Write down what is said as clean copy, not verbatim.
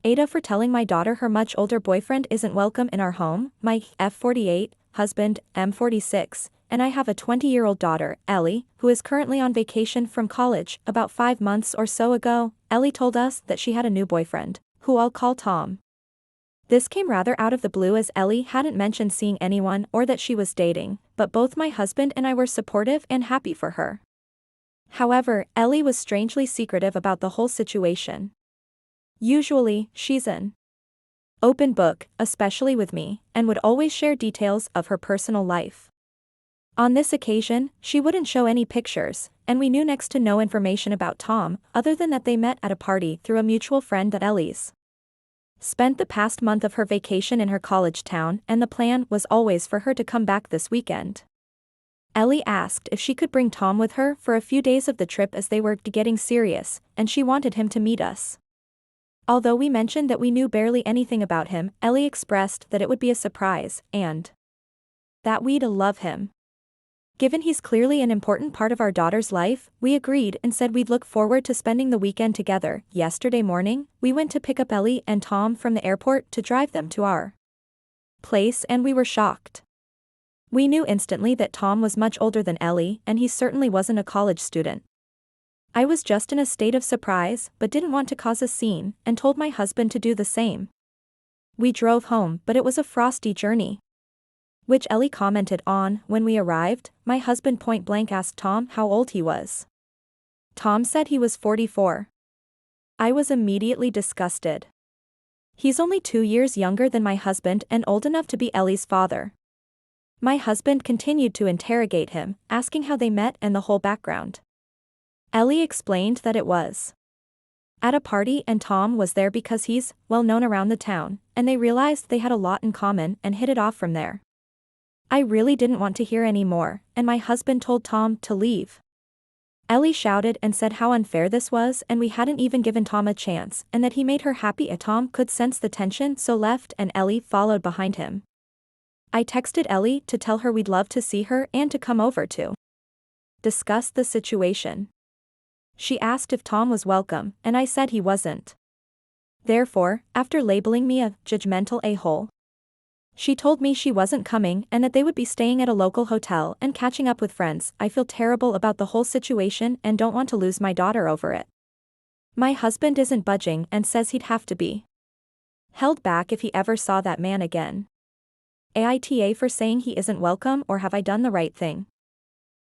AITAH for telling my daughter her much older boyfriend isn't welcome in our home, my F48, husband, M46, and I have a 20-year-old daughter, Ellie, who is currently on vacation from college. About 5 months or so ago, Ellie told us that she had a new boyfriend, who I'll call Tom. This came rather out of the blue as Ellie hadn't mentioned seeing anyone or that she was dating, but both my husband and I were supportive and happy for her. However, Ellie was strangely secretive about the whole situation. Usually, she's an open book, especially with me, and would always share details of her personal life. On this occasion, she wouldn't show any pictures, and we knew next to no information about Tom, other than that they met at a party through a mutual friend that Ellie's spent the past month of her vacation in her college town, and the plan was always for her to come back this weekend. Ellie asked if she could bring Tom with her for a few days of the trip as they were getting serious, and she wanted him to meet us. Although we mentioned that we knew barely anything about him, Ellie expressed that it would be a surprise, and that we'd love him. Given he's clearly an important part of our daughter's life, we agreed and said we'd look forward to spending the weekend together. Yesterday morning, we went to pick up Ellie and Tom from the airport to drive them to our place, and we were shocked. We knew instantly that Tom was much older than Ellie, and he certainly wasn't a college student. I was just in a state of surprise, but didn't want to cause a scene, and told my husband to do the same. We drove home, but it was a frosty journey, which Ellie commented on. When we arrived, my husband point-blank asked Tom how old he was. Tom said he was 44. I was immediately disgusted. He's only 2 years younger than my husband and old enough to be Ellie's father. My husband continued to interrogate him, asking how they met and the whole background. Ellie explained that it was at a party and Tom was there because he's well known around the town, and they realized they had a lot in common and hit it off from there. I really didn't want to hear any more, and my husband told Tom to leave. Ellie shouted and said how unfair this was and we hadn't even given Tom a chance, and that he made her happy. Tom could sense the tension, so left and Ellie followed behind him. I texted Ellie to tell her we'd love to see her and to come over to discuss the situation. She asked if Tom was welcome, and I said he wasn't. Therefore, after labeling me a judgmental a-hole, she told me she wasn't coming and that they would be staying at a local hotel and catching up with friends. I feel terrible about the whole situation and don't want to lose my daughter over it. My husband isn't budging and says he'd have to be held back if he ever saw that man again. AITA for saying he isn't welcome, or have I done the right thing?